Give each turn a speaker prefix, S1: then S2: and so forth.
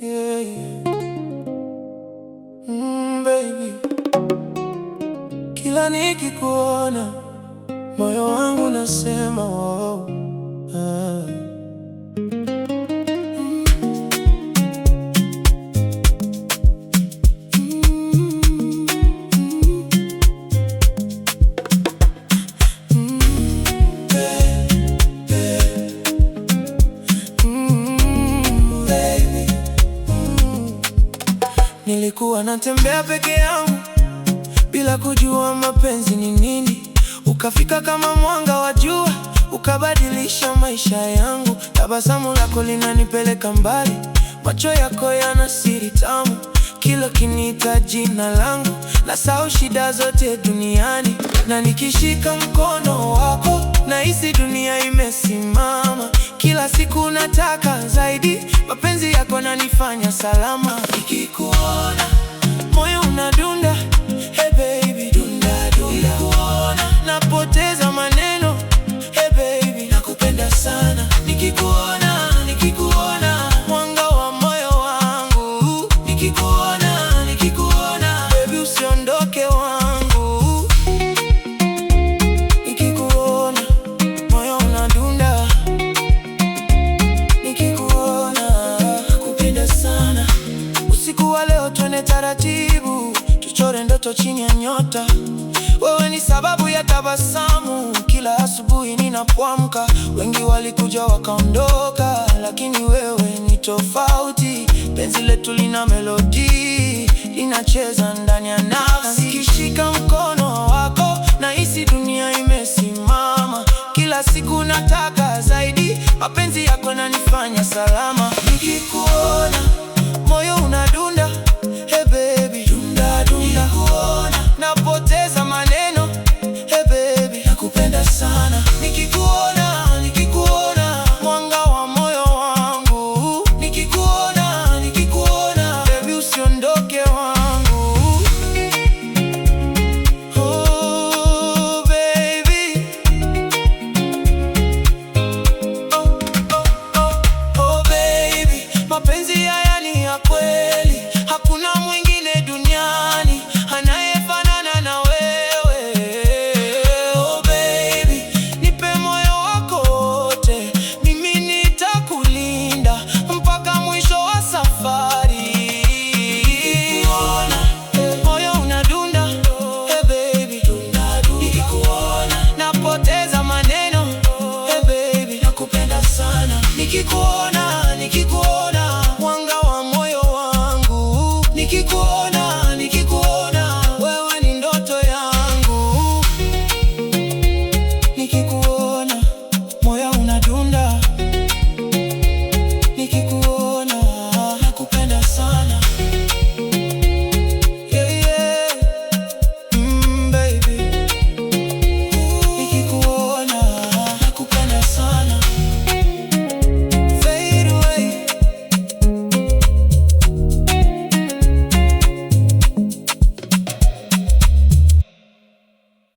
S1: Yeah, yeah. Baby, kila nikikuona moyo wangu nasema wow. Nilikuwa natembea peke yangu bila kujua mapenzi ni nini. Ukafika kama mwanga wa jua, ukabadilisha maisha yangu. Tabasamu lako linanipeleka mbali, macho yako yana siri tamu. Kila kiniita jina langu, nasahau shida zote duniani. Na nikishika mkono wako, nahisi dunia imesimama. Kila siku nataka zaidi, mapenzi yako yananifanya salama. Nikikuona moyo unadunda, hey baby, dunda dunda. Nikikuona napoteza maneno, hey baby, nakupenda sana. Nikikuona mwanga wa moyo wangu. Nikikuona baby, usiondoke wangu. Nikikuona moyo unadunda, nikikuona nakupenda sana. Usiku wa leo twende taratibu, tuchore ndoto chini ya nyota. Wewe ni sababu ya tabasamu kila asubuhi ninapoamka. Wengi walikuja wakaondoka, lakini wewe ni tofauti. Penzi letu lina melodi, linacheza ndani ya nafsi. Nikishika mkono wako, nahisi dunia imesimama. Kila siku nataka zaidi, mapenzi yako yananifanya salama. Nikikuona